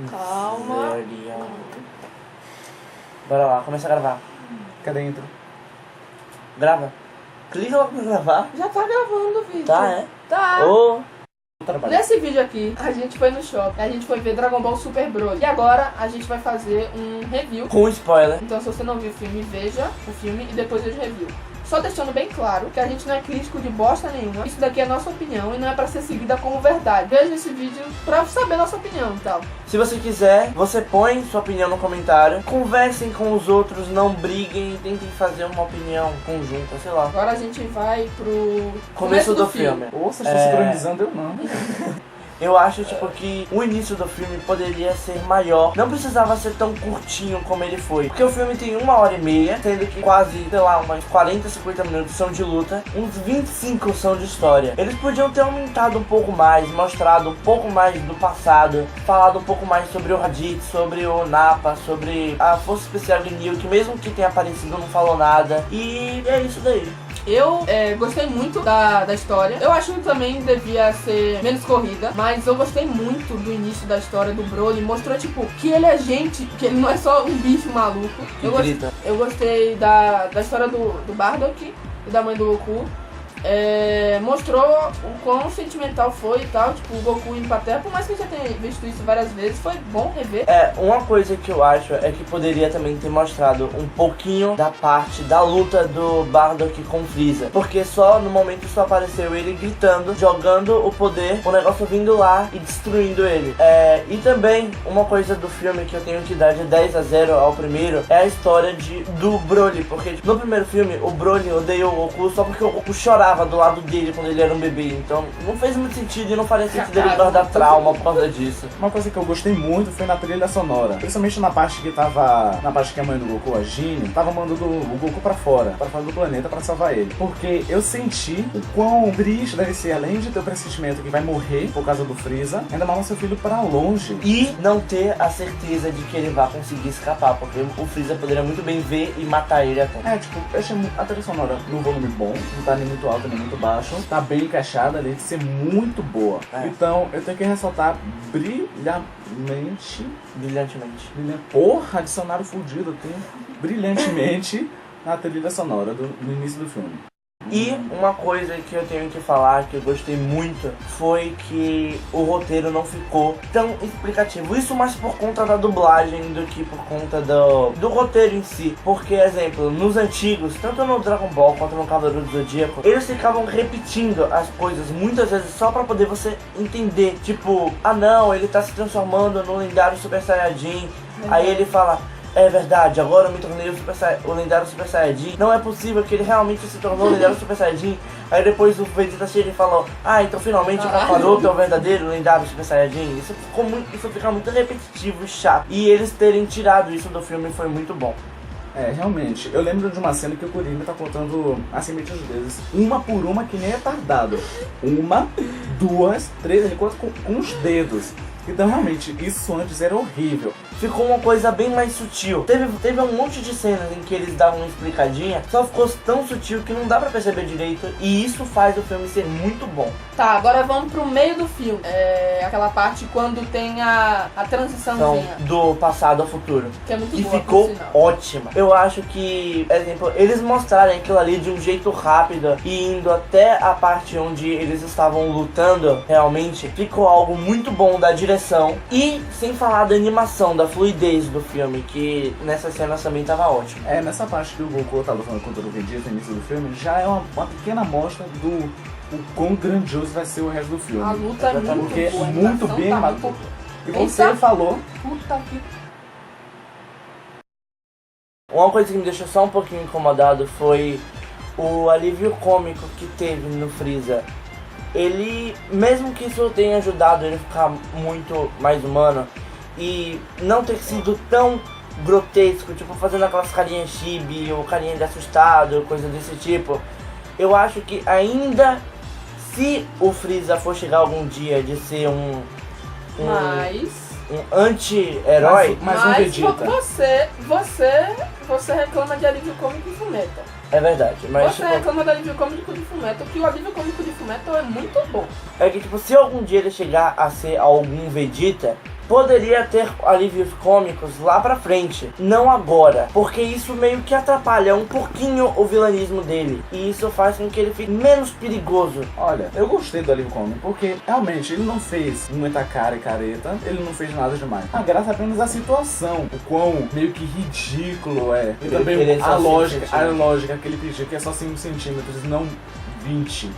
Calma. Bora lá, começa a gravar. Cadê a intro? Grava. Clica lá pra gravar. Já tá gravando o vídeo. Tá, é? Tá. Ô. Nesse vídeo aqui, a gente foi no shopping, a gente foi ver Dragon Ball Super Broly. E agora a gente vai fazer um review. Com spoiler. Então se você não viu o filme, veja o filme e depois veja o review. Só deixando bem claro que a gente não é crítico de bosta nenhuma. Isso daqui é nossa opinião e não é pra ser seguida como verdade. Veja esse vídeo pra saber nossa opinião e tal. Se você quiser, você põe sua opinião no comentário. Conversem com os outros, não briguem. Tentem fazer uma opinião conjunta, sei lá. Agora a gente vai pro Começo do filme. Nossa, estou sincronizando, eu não. Eu acho, tipo, que o início do filme poderia ser maior. Não precisava ser tão curtinho como ele foi. Porque o filme tem 1h30, sendo que quase, sei lá, umas 40, 50 minutos são de luta. Uns 25 são de história. Eles podiam ter aumentado um pouco mais, mostrado um pouco mais do passado, falado um pouco mais sobre o Raditz, sobre o Nappa, sobre a Força Especial de Neo, que mesmo que tenha aparecido não falou nada. E é isso daí. Eu gostei muito da história. Eu acho que também devia ser menos corrida, mas eu gostei muito do início da história do Broly. Mostrou, tipo, que ele é gente, que ele não é só um bicho maluco. Eu gostei da história do Bardock e da mãe do Goku. Mostrou o quão sentimental foi e tal, tipo, o Goku indo pra terra, por mais que eu já tenha visto isso várias vezes, foi bom rever. Uma coisa que eu acho é que poderia também ter mostrado um pouquinho da parte da luta do Bardock com Freeza, porque só no momento só apareceu ele gritando, jogando o poder, o negócio vindo lá e destruindo ele. E também uma coisa do filme que eu tenho que dar de 10-0 ao primeiro é a história do Broly, porque tipo, no primeiro filme o Broly odeia o Goku só porque o Goku chorava do lado dele quando ele era um bebê, então não fez muito sentido e não faria sentido ele guardar trauma por causa disso. Uma coisa que eu gostei muito foi na trilha sonora, principalmente na parte que tava, na parte que a mãe do Goku, a Gine, tava mandando o Goku pra fora do planeta pra salvar ele, porque eu senti o quão triste deve ser, além de ter o pressentimento que vai morrer por causa do Freeza, ainda mandar seu filho pra longe e não ter a certeza de que ele vai conseguir escapar, porque o Freeza poderia muito bem ver e matar ele até. Tipo, eu achei a trilha sonora no volume bom, não tá nem muito alto nem muito baixo, tá bem encaixada, além de ser muito boa. Então eu tenho que ressaltar brilhantemente. Porra, dicionário fudido, tem brilhantemente na trilha sonora no início do filme. E uma coisa que eu tenho que falar, que eu gostei muito, foi que o roteiro não ficou tão explicativo. Isso mais por conta da dublagem do que por conta do roteiro em si. Porque, exemplo, nos antigos, tanto no Dragon Ball quanto no Cavaleiro do Zodíaco, eles ficavam repetindo as coisas muitas vezes só pra poder você entender. Tipo, não, ele tá se transformando no lendário Super Saiyajin. Aí ele fala... É verdade, agora eu me tornei o lendário Super Saiyajin. Não é possível que ele realmente se tornou o lendário Super Saiyajin. Aí depois o Vegeta chega e fala: então finalmente o Kakaroto é o verdadeiro lendário Super Saiyajin. Isso fica muito repetitivo e chato. E eles terem tirado isso do filme foi muito bom. Realmente, eu lembro de uma cena que o Kuririn tá contando assim meio às vezes, uma por uma, que nem é tardado. 1, 2, 3, ele conta com os dedos. Então realmente, isso antes era horrível. Ficou uma coisa bem mais sutil. Teve um monte de cenas em que eles davam uma explicadinha, só ficou tão sutil que não dá pra perceber direito. E isso faz o filme ser muito bom. Tá, agora vamos pro meio do filme. Aquela parte quando tem a transiçãozinha do passado ao futuro, que é muito que boa, ficou ótima. Eu acho que, por exemplo, eles mostrarem aquilo ali de um jeito rápido e indo até a parte onde eles estavam lutando, realmente ficou algo muito bom da direção. E sem falar da animação, da fluidez do filme, que nessas cenas também tava ótimo. Nessa parte que o Goku tá lutando contra o Vegeta no início do filme, já é uma pequena amostra do quão grandioso vai ser o resto do filme. A luta é muito porque boa, muito bem tá animado. muito... E você falou... Puta que... Uma coisa que me deixou só um pouquinho incomodado foi o alívio cômico que teve no Freeza. Ele, mesmo que isso tenha ajudado ele a ficar muito mais humano e não ter sido tão grotesco, tipo fazendo aquelas carinhas chibi ou carinha de assustado, coisa desse tipo, eu acho que ainda, se o Freeza for chegar algum dia de ser um anti-herói, mas um Vegeta. Você reclama de alívio cômico de Fullmetal. É verdade, mas você reclama do alívio cômico de Fullmetal, que o alívio cômico de Fullmetal é muito bom. É que tipo, se algum dia ele chegar a ser algum Vegeta, poderia ter alívios cômicos lá pra frente, não agora, porque isso meio que atrapalha um pouquinho o vilanismo dele, e isso faz com que ele fique menos perigoso. Olha, eu gostei do alívio cômico, porque realmente ele não fez muita cara e careta, ele não fez nada demais. A graça é apenas a situação, o quão meio que ridículo é. E também a lógica que ele pediu, que é só 5 centímetros, não 20.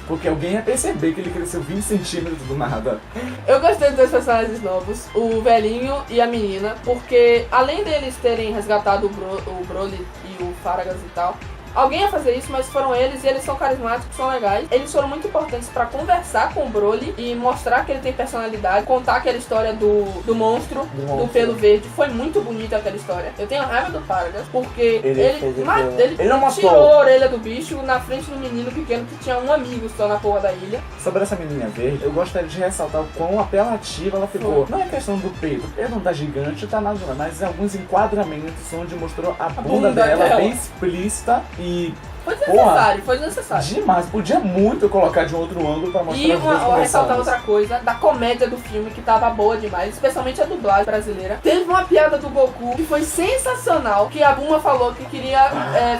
Porque alguém ia perceber que ele cresceu 20 centímetros do nada. Eu gostei dos dois personagens novos, o velhinho e a menina, porque além deles terem resgatado o Broly e o Faragas e tal, alguém ia fazer isso, mas foram eles, e eles são carismáticos, são legais. Eles foram muito importantes pra conversar com o Broly e mostrar que ele tem personalidade, contar aquela história do monstro, do pelo verde. Foi muito bonita aquela história. Eu tenho raiva do Faragas, porque ele não matou. tirou a orelha do bicho na frente do menino pequeno que tinha um amigo só na porra da ilha. Sobre essa menininha verde, eu gostaria de ressaltar o quão apelativa ela ficou. Foi. Não é questão do peito, o peito não tá gigante, tá nada demais, mas alguns enquadramentos onde mostrou a bunda dela bem explícita. E Foi desnecessário. Demais, podia muito colocar de um outro ângulo pra mostrar as duas conversando. Ressaltar outra coisa, da comédia do filme, que tava boa demais, especialmente a dublagem brasileira. Teve uma piada do Goku que foi sensacional, que a Bulma falou que queria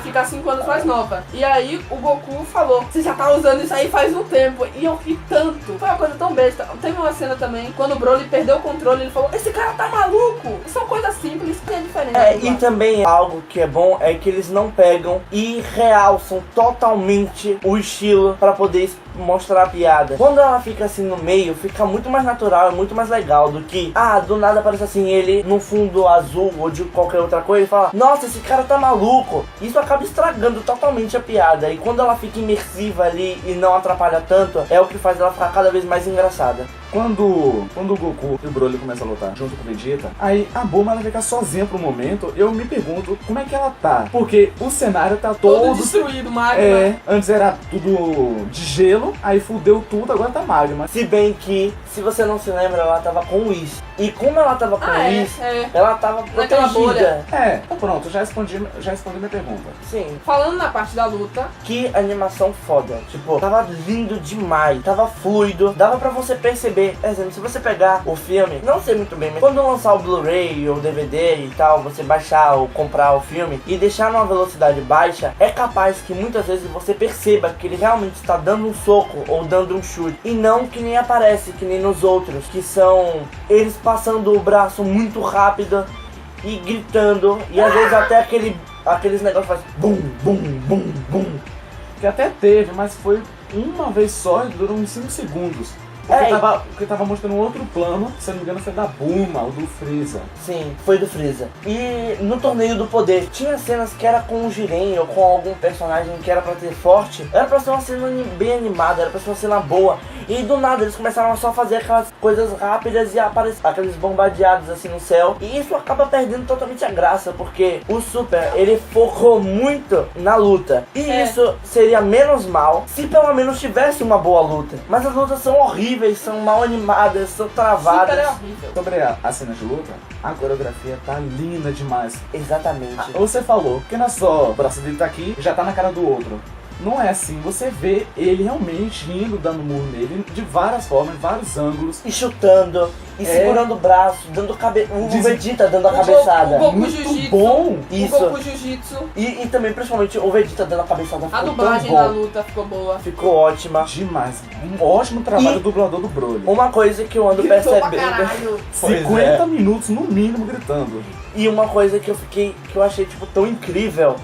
ficar 5 anos mais nova. E aí o Goku falou, você já tá usando isso aí faz um tempo. E eu ri tanto. Foi uma coisa tão besta. Teve uma cena também, quando o Broly perdeu o controle, ele falou, esse cara tá maluco. São coisas simples, que tem a diferença. E também algo que é bom é que eles não pegam e realçam totalmente o estilo pra poder mostrar a piada. Quando ela fica assim no meio, fica muito mais natural, é muito mais legal do que, do nada aparece assim ele no fundo azul ou de qualquer outra coisa e fala, nossa, esse cara tá maluco. Isso acaba estragando totalmente a piada. E quando ela fica imersiva ali e não atrapalha tanto, é o que faz ela ficar cada vez mais engraçada. Quando o Goku e o Broly começam a lutar junto com o Vegeta, aí a Bulma ela fica sozinha pro momento. Eu me pergunto como é que ela tá, porque o cenário tá todo destruído, magma. Antes era tudo de gelo, aí fudeu tudo, agora tá magma. Se bem que, se você não se lembra, ela tava com o Whis. E como ela tava com o Whis, ela tava naquela bolha. protegida. Então pronto, já respondi minha pergunta. Sim. Falando na parte da luta, que animação foda. Tipo, tava lindo demais, tava fluido, dava pra você perceber. Exemplo, se você pegar o filme, não sei muito bem, mas quando lançar o Blu-ray ou DVD e tal, você baixar ou comprar o filme e deixar numa velocidade baixa, é capaz que muitas vezes você perceba que ele realmente está dando um soco ou dando um chute, e não que nem aparece, que nem nos outros, que são eles passando o braço muito rápido e gritando, e às vezes até aqueles negócios faz bum, bum, bum, bum. Que até teve, mas foi uma vez só e durou uns 5 segundos. Porque tava mostrando outro plano, se não me engano foi da Bulma ou do Freeza. Sim, foi do Freeza. E no Torneio do Poder, tinha cenas que era com o Jiren ou com algum personagem que era pra ter forte. Era pra ser uma cena bem animada, era pra ser uma cena boa. E do nada eles começaram a só fazer aquelas coisas rápidas e aparecer aqueles bombardeados assim no céu. E isso acaba perdendo totalmente a graça, porque o Super, ele focou muito na luta. E isso seria menos mal se pelo menos tivesse uma boa luta. Mas as lutas são horríveis, são mal animadas, são travadas. Super é horrível. Sobre a cena de luta, a coreografia tá linda demais. Exatamente. Você falou que não é só o braço dele tá aqui e já tá na cara do outro. Não é assim, você vê ele realmente indo, dando murro nele de várias formas, em vários ângulos. E chutando, e segurando o braço, dando o Vegeta dando a cabeçada. O Goku Muito Jiu-Jitsu. bom. O Goku Jiu-Jitsu. E também, principalmente, o Vegeta dando a cabeçada A ficou dublagem tão da bom. luta ficou boa. Ficou ótima. Demais. Um ótimo trabalho do dublador do Broly. Uma coisa que eu ando Gritou pra percebendo... caralho. Pois 50 minutos no mínimo gritando. E uma coisa que eu achei, tipo, tão incrível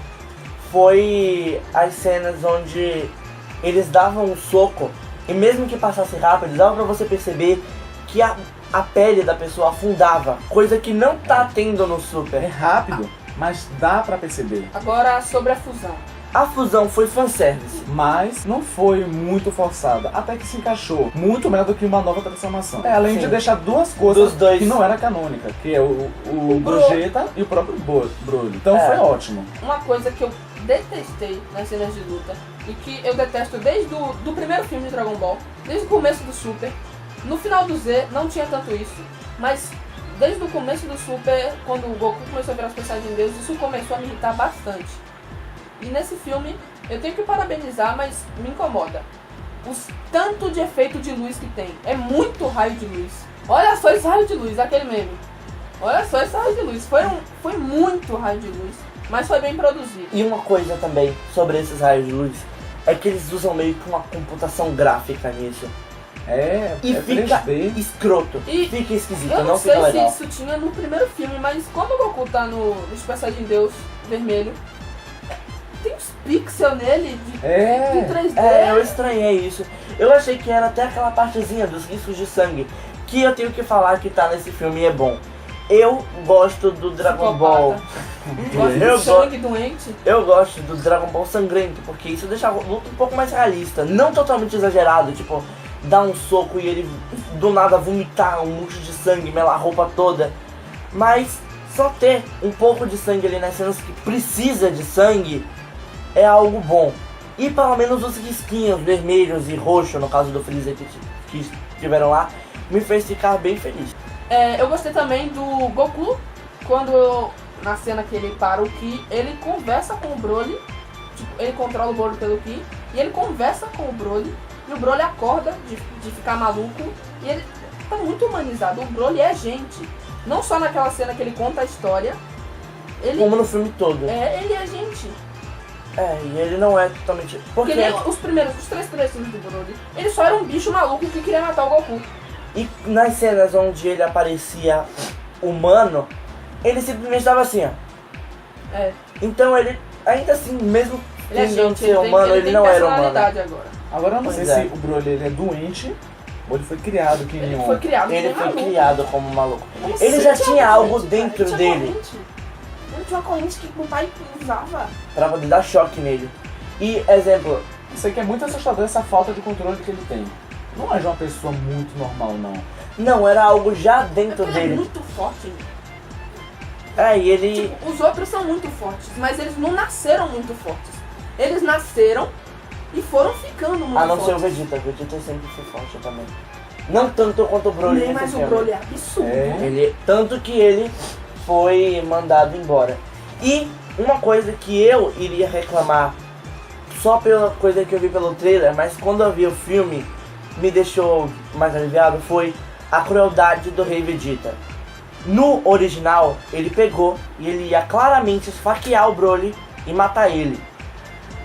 foi as cenas onde eles davam um soco e mesmo que passasse rápido, dava pra você perceber que a pele da pessoa afundava, coisa que não tá tendo no É Super. rápido, mas dá pra perceber. Agora sobre a fusão. A fusão foi fanservice. Mas não foi muito forçada, até que se encaixou muito melhor do que uma nova transformação. Além de deixar duas coisas Dos dois. que não era canônica, que é o Vegeta e o próprio Broly. Então foi ótimo. Uma coisa que eu detestei nas cenas de luta e que eu detesto desde do primeiro filme de Dragon Ball, desde o começo do Super. No final do Z não tinha tanto isso, mas desde o começo do Super, quando o Goku começou a virar os Saiyajin de Deus, isso começou a me irritar bastante. E nesse filme eu tenho que parabenizar, mas me incomoda. Tanto de efeito de luz que tem. É muito raio de luz. Olha só esse raio de luz, aquele meme. Olha só esse raio de luz. Foi muito raio de luz, mas foi bem produzido. E uma coisa também sobre esses raios de luz é que eles usam meio que uma computação gráfica nisso. E fica 3D. escroto, E fica esquisito, Eu não fica sei se legal. isso tinha no primeiro filme, mas quando o Goku tá no Super Saiyajin Deus vermelho, tem uns pixels nele de 3D. Eu estranhei isso. Eu achei que era até aquela partezinha dos riscos de sangue, que eu tenho que falar que tá nesse filme e é bom. Eu gosto do Dragon Ball. Gosta Eu de sangue doente. Eu gosto do Dragon Ball sangrento, porque isso deixa a luta um pouco mais realista. Não totalmente exagerado, tipo, dar um soco e ele do nada vomitar um monte de sangue, melar a roupa toda. Mas só ter um pouco de sangue ali nas cenas que precisa de sangue é algo bom. E pelo menos os risquinhos vermelhos e roxos, no caso do Freezer que estiveram lá, me fez ficar bem feliz. Eu gostei também do Goku, quando na cena que ele para o Ki, ele conversa com o Broly, tipo, ele controla o Broly pelo Ki, e ele conversa com o Broly, e o Broly acorda de ficar maluco, e ele tá muito humanizado. O Broly é gente, não só naquela cena que ele conta a história, Como no filme todo. ele é gente. E ele não é totalmente... Porque nem os três filmes do Broly, ele só era um bicho maluco que queria matar o Goku. E nas cenas onde ele aparecia humano, ele simplesmente estava assim, ó. Então ele, ainda assim, mesmo Ele é tendo gente, ser humano, ele não era humano. agora. Agora eu não Pois sei é. se o Broly ele é doente ou ele foi criado que nem Ele um. foi criado Ele bem foi maluco. criado como um maluco. Como Ele assim? já tinha algo corrente, dentro cara? Ele tinha dele corrente. Ele tinha uma corrente que o pai usava. pra poder dar choque nele. E, exemplo, Isso aqui é muito assustador, essa falta de controle que ele tem. Não é de uma pessoa muito normal, não. não, era algo já dentro Ele é dele. muito forte. E ele... Tipo, os outros são muito fortes, mas eles não nasceram muito fortes. Eles nasceram e foram ficando muito A não ser o fortes. Vegeta. O Vegeta sempre foi forte também. Não tanto quanto o Broly Nem nesse mais o filme. Broly é absurdo. Tanto que ele foi mandado embora. E uma coisa que eu iria reclamar, só pela coisa que eu vi pelo trailer, mas quando eu vi o filme, me deixou mais aliviado, foi a crueldade do Rei Vegeta. No original, ele pegou e ele ia claramente esfaquear o Broly e matar ele.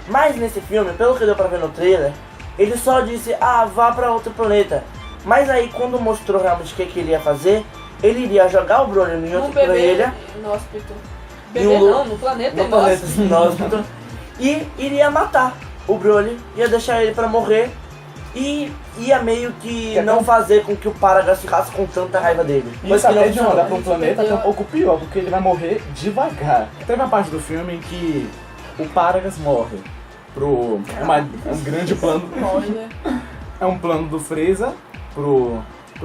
Mas nesse filme, pelo que deu pra ver no trailer, ele só disse, vá pra outro planeta. Mas aí, quando mostrou realmente o que ele ia fazer, ele iria jogar o Broly em No outro bebê planeta. inóspito. E Bebê o Lu- não, no planeta No planeta inóspito. inóspito. E iria matar o Broly, ia deixar ele pra morrer. E ia meio que Que é não tão- fazer com que o Paragas ficasse com tanta raiva dele. E Coisa essa que não ideia de mandar funcionou. pra um planeta é um pouco pior, porque ele vai morrer devagar. Teve uma parte do filme em que o Paragas morre pro um grande plano. Spoiler. É um plano do Freeza pro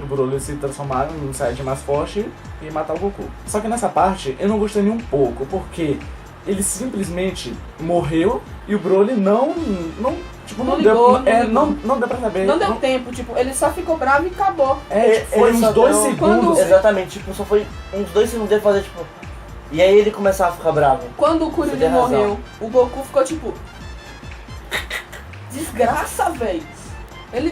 Broly se transformar num Saiyajin mais forte e matar o Goku. Só que nessa parte eu não gostei nem um pouco, porque ele simplesmente morreu e o Broly não Não ligou, deu, não ligou. não deu pra saber. Não deu tempo, tipo, ele só ficou bravo e acabou. Foi Ele uns só 2 deu- segundos. Exatamente, tipo, só foi uns 2 segundos dele fazer, tipo... E aí ele começava a ficar bravo. Quando o Você Kuririn tem razão. morreu, o Goku ficou tipo... Desgraça, velho. Ele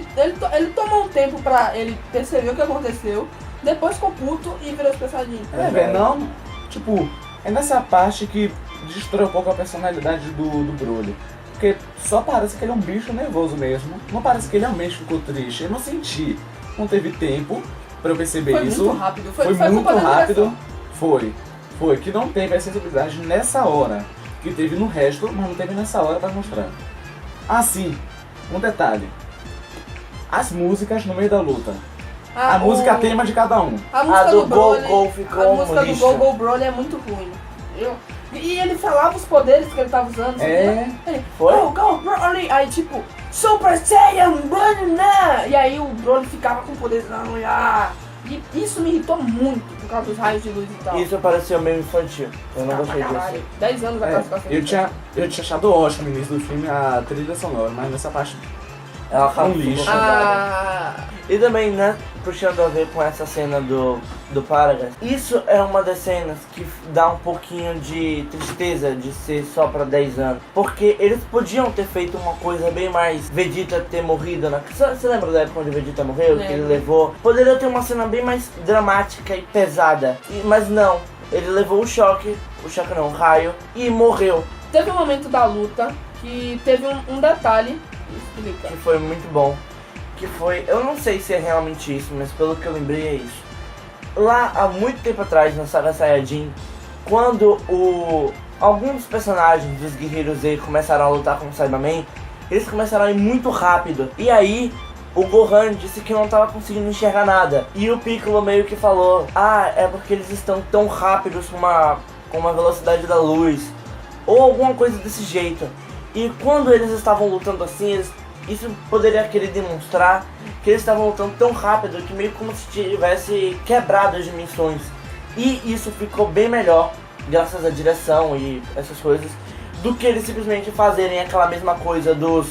tomou um tempo pra ele perceber o que aconteceu, depois ficou puto e virou Super Saiyajin. Velho, não. Tipo, é nessa parte que destrói um pouco a personalidade do Broly. Porque só parece que ele é um bicho nervoso mesmo. Não parece que ele realmente ficou triste. Eu não senti. Não teve tempo pra eu perceber Foi isso. muito rápido. Foi culpa muito da rápido. direção. Foi. Que não teve a sensibilidade nessa hora. Que teve no resto, mas não teve nessa hora pra mostrar. Ah, sim. Um detalhe. As músicas no meio da luta. A música tema de cada um. A música do do Broly, Gol ficou a música do lixo. Go Broly é muito ruim. E ele falava os poderes que ele tava usando. sabia? Ele, Foi? Go Broly! Aí tipo, Super Saiyan, Broly, né? E aí o Broly ficava com poderes E isso me irritou muito por causa dos raios de luz e tal. Isso pareceu meio infantil. Eu não gostei Caralho, disso. 10 anos atrás. Eu tinha achado ótimo no início do filme a trilha sonora, mas nessa parte Ela acaba Um lixo. E também, né, puxando a ver com essa cena do Paragas, isso é uma das cenas que dá um pouquinho de tristeza de ser só pra 10 anos. Porque eles podiam ter feito uma coisa bem mais Vegeta ter morrido na... Você lembra da época onde Vegeta morreu? Que ele levou... Poderia ter uma cena bem mais dramática e pesada. Mas não, ele levou o raio, e morreu. Teve um momento da luta que teve um detalhe. Explica. Que foi muito bom. Que foi, eu não sei se é realmente isso, mas pelo que eu lembrei é isso. Lá há muito tempo atrás, na saga Saiyajin, quando alguns dos personagens dos Guerreiros Z começaram a lutar com o Cyberman, eles começaram a ir muito rápido. E aí, o Gohan disse que não estava conseguindo enxergar nada. E o Piccolo meio que falou, é porque eles estão tão rápidos com uma velocidade da luz. Ou alguma coisa desse jeito. E quando eles estavam lutando assim, isso poderia querer demonstrar que eles estavam lutando tão rápido que meio como se tivesse quebrado as dimensões. E isso ficou bem melhor, graças à direção e essas coisas, do que eles simplesmente fazerem aquela mesma coisa dos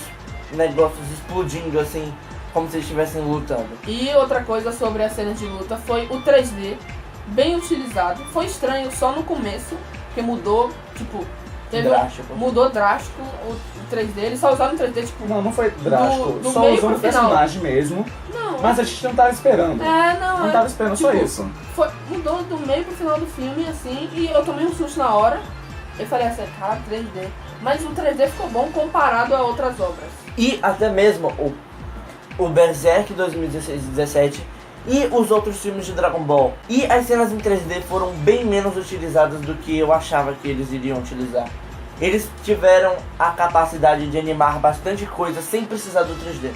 negócios explodindo assim, como se eles estivessem lutando. E outra coisa sobre as cenas de luta foi o 3D, bem utilizado. Foi estranho só no começo, porque mudou, tipo... Mudou drástico o 3D, eles só usaram o 3D, tipo... Não foi drástico, do só meio usando pro o personagem mesmo. Não. Mas a gente não tava esperando. Não tava esperando tipo, só isso. Mudou do meio pro final do filme, assim, e eu tomei um susto na hora. Eu falei assim, cara, 3D. Mas o 3D ficou bom comparado a outras obras. E até mesmo o Berserk 2016-17 e os outros filmes de Dragon Ball. E as cenas em 3D foram bem menos utilizadas do que eu achava que eles iriam utilizar. Eles tiveram a capacidade de animar bastante coisa sem precisar do 3D.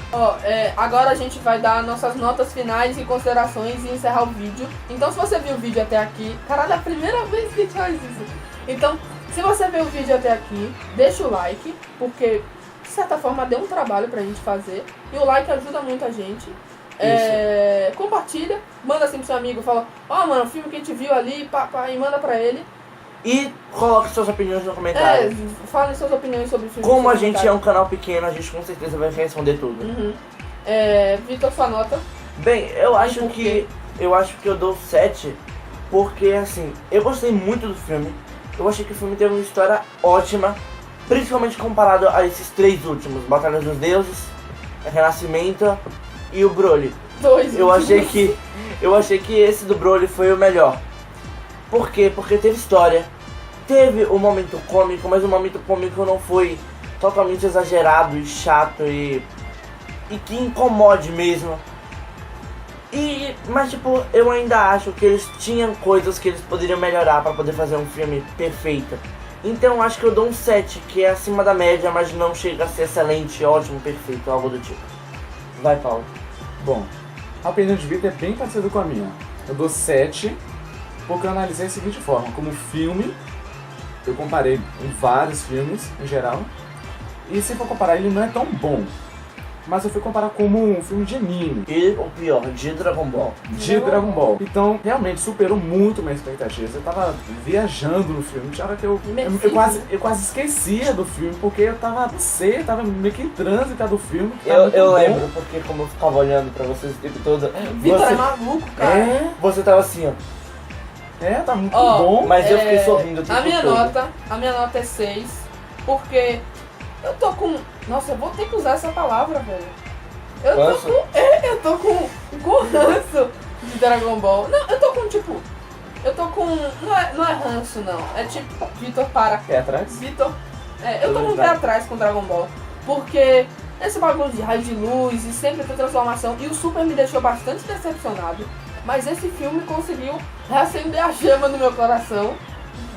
Agora a gente vai dar nossas notas finais e considerações e encerrar o vídeo. Então se você viu o vídeo até aqui... Caralho, é a primeira vez que a gente faz isso. Então, se você viu o vídeo até aqui, deixa o like, porque de certa forma deu um trabalho pra gente fazer. E o like ajuda muito a gente. Compartilha, manda assim pro seu amigo, fala, mano, o filme que a gente viu ali, e manda pra ele. E coloque suas opiniões no comentário. Falem suas opiniões sobre o filme. Como a gente é um canal pequeno, a gente com certeza vai responder tudo. Vitor, sua nota? Bem, eu acho que eu dou 7, porque assim, eu gostei muito do filme. Eu achei que o filme teve uma história ótima, principalmente comparado a esses 3 últimos, Batalha dos Deuses, Renascimento e o Broly. Eu achei que esse do Broly foi o melhor. Por quê? Porque teve história, teve um momento cômico, mas o momento cômico não foi totalmente exagerado e chato e que incomode mesmo. Mas tipo, eu ainda acho que eles tinham coisas que eles poderiam melhorar para poder fazer um filme perfeito. Então acho que eu dou um 7, que é acima da média, mas não chega a ser excelente, ótimo, perfeito, algo do tipo. Vai, Paulo. Bom, a opinião de Vitor é bem parecida com a minha. Eu dou 7, porque eu analisei da seguinte forma. Como filme, eu comparei com vários filmes, em geral. E se for comparar, ele não é tão bom. Mas eu fui comparar como um filme de anime. E o pior, de Dragon Ball. Dragon Ball. Então, realmente, superou muito minhas expectativas. Eu tava viajando no filme. Tinha hora que eu quase esquecia do filme, porque eu tava meio que em trânsito do filme. Eu lembro, porque como eu ficava olhando pra vocês o tempo todo... Vitor é maluco, cara. Você tava assim, ó. Tá muito bom. Mas eu fiquei sorrindo o tempo todo. A minha nota é 6, porque... Eu tô com... Nossa, eu vou ter que usar essa palavra, velho. Eu tô com ranço de Dragon Ball. Não, eu tô com, tipo... Não é ranço, não. É tipo, Vitor, para. Pé atrás? Vitor... eu tô com o pé atrás com Dragon Ball. Porque esse bagulho de raio de luz e sempre tem transformação. E o Super me deixou bastante decepcionado. Mas esse filme conseguiu reacender a chama no meu coração,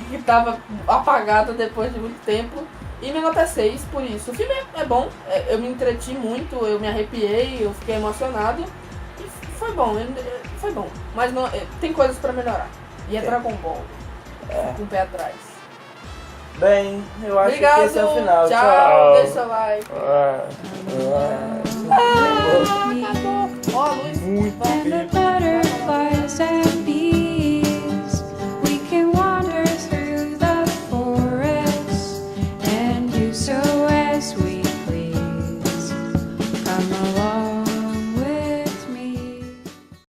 que tava apagada depois de muito tempo. E minha nota é 6 por isso. O filme é bom, eu me entreti muito, eu me arrepiei, eu fiquei emocionado. E foi bom, mas não, tem coisas pra melhorar. E é Dragon Ball, com o pé atrás. Bem, eu acho Obrigado, que esse é o final. Tchau, deixa o like. Acabou. Ó a luz. Muito bem.